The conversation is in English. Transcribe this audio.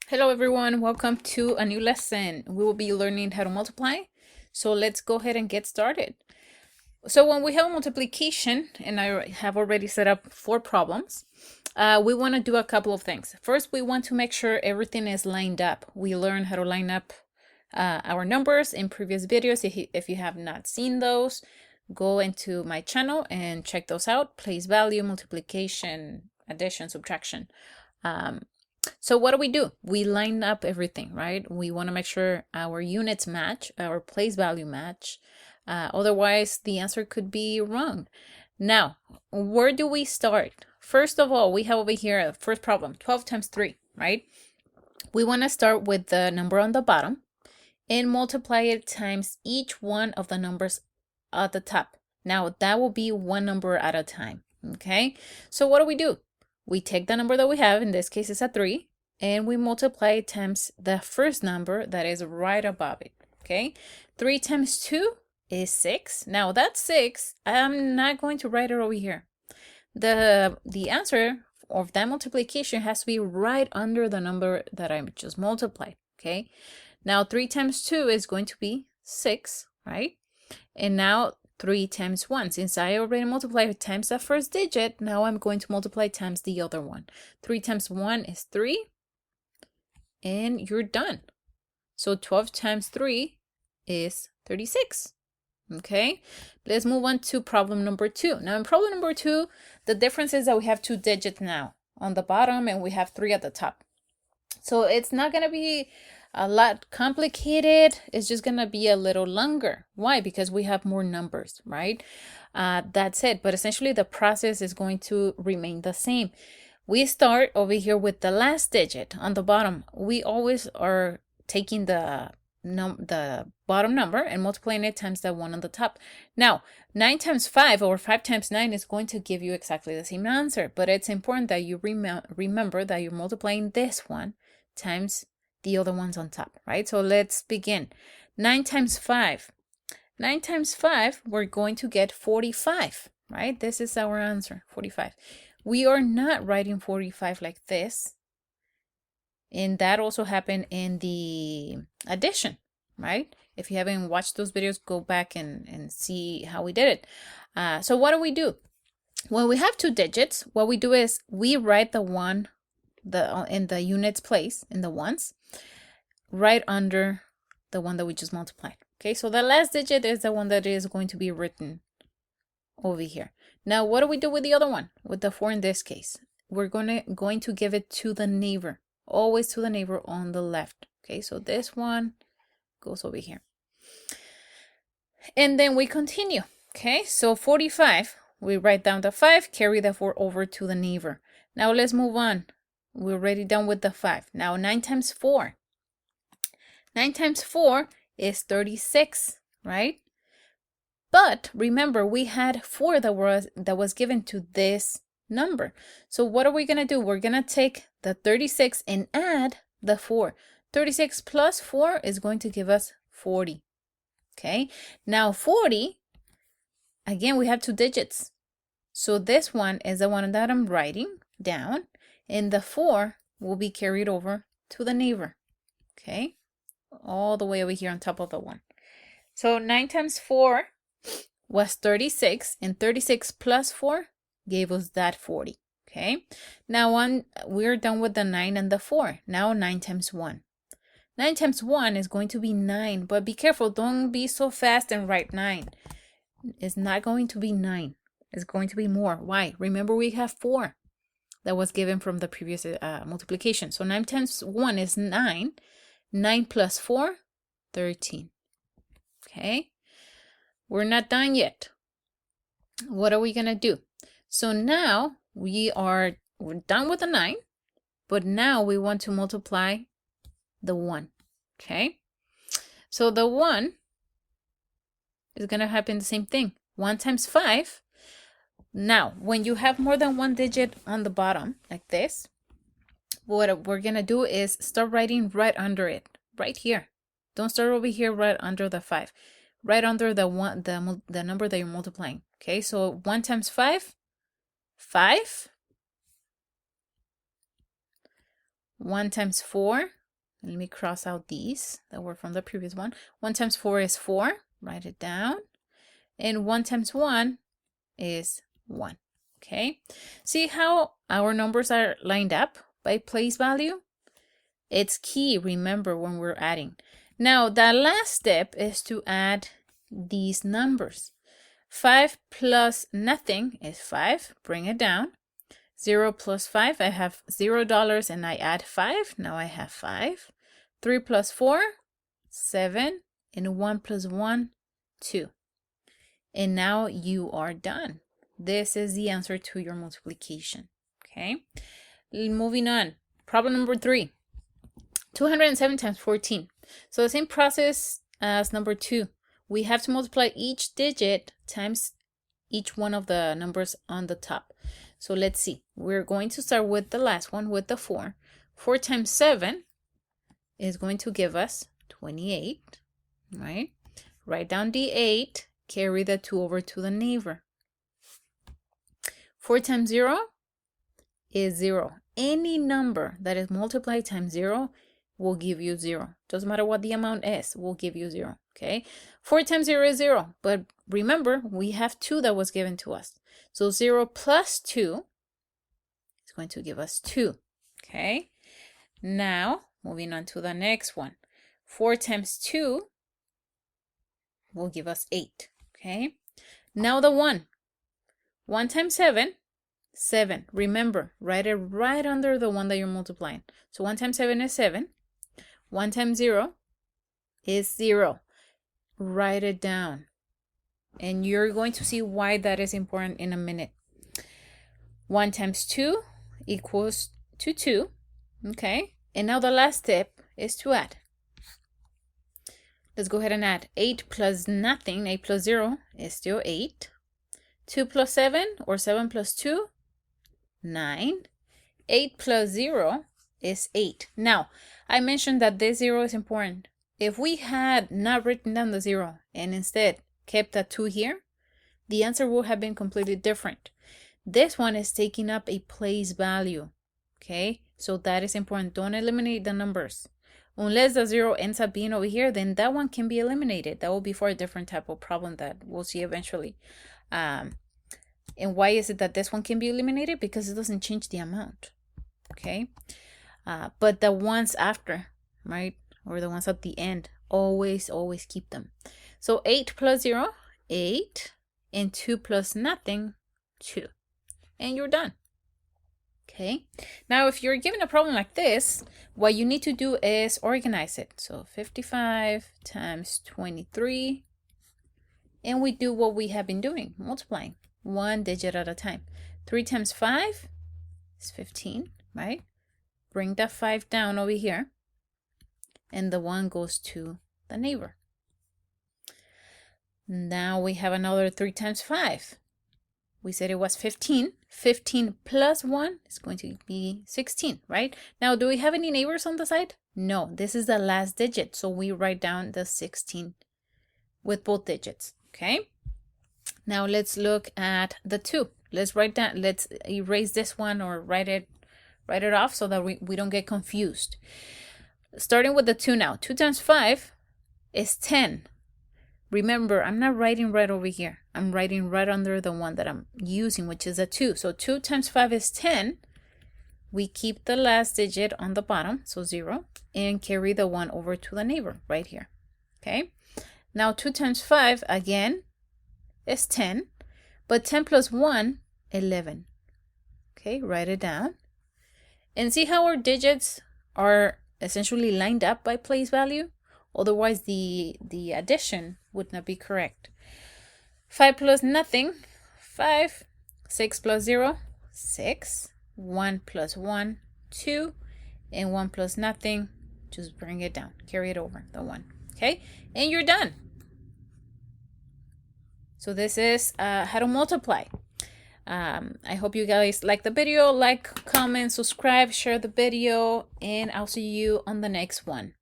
Hello everyone, welcome to a new lesson. We will be learning how to multiply. So let's go ahead and get started. So when we have multiplication, and I have already set up 4 problems, we want to do a couple of things. First, we want to make sure everything is lined up. We learned how to line up our numbers in previous videos. If you have not seen those, go into my channel and check those out. Place value, multiplication, addition, subtraction. So what do? We line up everything, right? We want to make sure our units match, our place value match. Otherwise, the answer could be wrong. Now, where do we start? First of all, we have over here, first problem, 12 times 3, right? We want to start with the number on the bottom and multiply it times each one of the numbers at the top. Now, that will be one number at a time, okay? So what do? We take the number that we have, in this case it's a 3, and we multiply it times the first number that is right above it, okay? 3 times 2 is 6. Now that 6, I'm not going to write it over here. The answer of that multiplication has to be right under the number that I just multiplied, okay? Now 3 times 2 is going to be 6, right? And now 3 times 1. Since I already multiplied times the first digit, now I'm going to multiply times the other one. 3 times 1 is 3, and you're done. So 12 times 3 is 36. Okay, let's move on to problem number 2. Now in problem number 2, the difference is that we have 2 digits now on the bottom and we have 3 at the top. So it's not going to be a lot complicated. It's just going to be a little longer. Why? Because we have more numbers, right? That's it. But essentially the process is going to remain the same. We start over here with the last digit on the bottom. We always are taking the bottom number and multiplying it times the one on the top. Now, 9 times 5 or 5 times 9 is going to give you exactly the same answer, but it's important that you remember that you're multiplying this one times the other ones on top, right? So let's begin. 9 times 5. 9 times 5, we're going to get 45, right? This is our answer, 45. We are not writing 45 like this. And that also happened in the addition, right? If you haven't watched those videos, go back and see how we did it. So what do? When we have 2 digits, what we do is we write the one in the units place, in the ones, right under the one that we just multiplied. Okay, so the last digit is the one that is going to be written over here. Now, what do we do with the other one? With the 4 in this case, we're going to give it to the neighbor, always to the neighbor on the left. Okay, so this one goes over here. And then we continue. Okay, so 45, we write down the 5, carry the 4 over to the neighbor. Now let's move on. We're already done with the 5. Now 9 times 4. 9 times 4 is 36, right? But remember, we had 4 that was given to this number. So what are we going to do? We're going to take the 36 and add the 4. 36 plus 4 is going to give us 40. Okay, now 40, again, we have 2 digits. So this one is the one that I'm writing down, and the 4 will be carried over to the neighbor. Okay, all the way over here on top of the 1. So 9 times 4 was 36, and 36 plus 4 gave us that 40. Okay, now we're done with the 9 and the 4. Now 9 times 1. 9 times 1 is going to be 9, but be careful, don't be so fast and write 9. It's not going to be 9. It's going to be more. Why? Remember, we have 4 that was given from the previous multiplication. So 9 times 1 is 9. 9 plus 4, 13. Okay, we're not done yet. What are we going to do? So now we're done with the 9, but now we want to multiply the 1. Okay, so the 1 is going to happen the same thing. 1 times 5. Now, when you have more than 1 digit on the bottom, like this, what we're going to do is start writing right under it, right here. Don't start over here right under the 5. Right under the number that you're multiplying. Okay, so 1 times 5, 5. 1 times 4. Let me cross out these that were from the previous one. 1 times 4 is 4. Write it down. And 1 times 1 is 1. Okay. See how our numbers are lined up by place value? It's key, remember, when we're adding. Now, the last step is to add these numbers. 5 plus nothing is 5. Bring it down. 0 plus 5, I have $0 and I add 5. Now I have 5. 3 plus 4, 7. And 1 plus 1, 2. And now you are done. This is the answer to your multiplication. Okay. Moving on. Problem number 3. 207 times 14. So the same process as number 2. We have to multiply each digit times each one of the numbers on the top. So let's see. We're going to start with the last one, with the 4. 4 times 7 is going to give us 28, right? Write down the 8, carry the 2 over to the neighbor. 4 times 0 is 0. Any number that is multiplied times 0 will give you 0. Doesn't matter what the amount is, will give you 0. Okay, 4 times 0 is 0. But remember, we have 2 that was given to us. So 0 plus 2 is going to give us 2. Okay, now moving on to the next one. 4 times 2 will give us 8. Okay, now the 1. 1 times 7, 7. Remember, write it right under the one that you're multiplying. So 1 times 7 is 7. 1 times 0 is 0. Write it down. And you're going to see why that is important in a minute. 1 times 2 equals to 2. Okay. And now the last step is to add. Let's go ahead and add. 8 plus nothing, 8 plus 0 is still 8. 2 plus 7, or 7 plus 2, 9. 8 plus 0 is 8. Now, I mentioned that this 0 is important. If we had not written down the 0 and instead kept a 2 here, the answer would have been completely different. This one is taking up a place value. Okay, so that is important. Don't eliminate the numbers. Unless the 0 ends up being over here, then that one can be eliminated. That will be for a different type of problem that we'll see eventually. And why is it that this one can be eliminated? Because it doesn't change the amount. Okay, but the ones after, right, or the ones at the end, always keep them. So 8 plus 0, 8, and 2 plus nothing, 2. And you're done. Okay, now if you're given a problem like this, what you need to do is organize it. So 55 times 23, and we do what we have been doing, multiplying one digit at a time. 3 times 5 is 15, right? Bring that 5 down over here, and the 1 goes to the neighbor. Now we have another 3 times 5. We said it was 15. 15 plus 1 is going to be 16, right? Now, do we have any neighbors on the side? No, this is the last digit. So we write down the 16 with both digits, okay? Now let's look at the 2. Let's write down, let's erase this one or write it off so that we don't get confused. Starting with the 2 now. 2 times 5 is 10. Remember, I'm not writing right over here. I'm writing right under the one that I'm using, which is a 2. So 2 times 5 is 10. We keep the last digit on the bottom, so 0, and carry the 1 over to the neighbor right here. Okay. Now 2 times 5, again, is 10. But 10 plus 1, 11. Okay, write it down. And see how our digits are essentially lined up by place value? Otherwise, the addition would not be correct. 5 plus nothing, 5. 6 plus 0, 6. 1 plus 1, 2. And 1 plus nothing, just bring it down. Carry it over, the 1. Okay? And you're done. So this is how to multiply. I hope you guys like the video. Like, comment, subscribe, share the video, and I'll see you on the next one.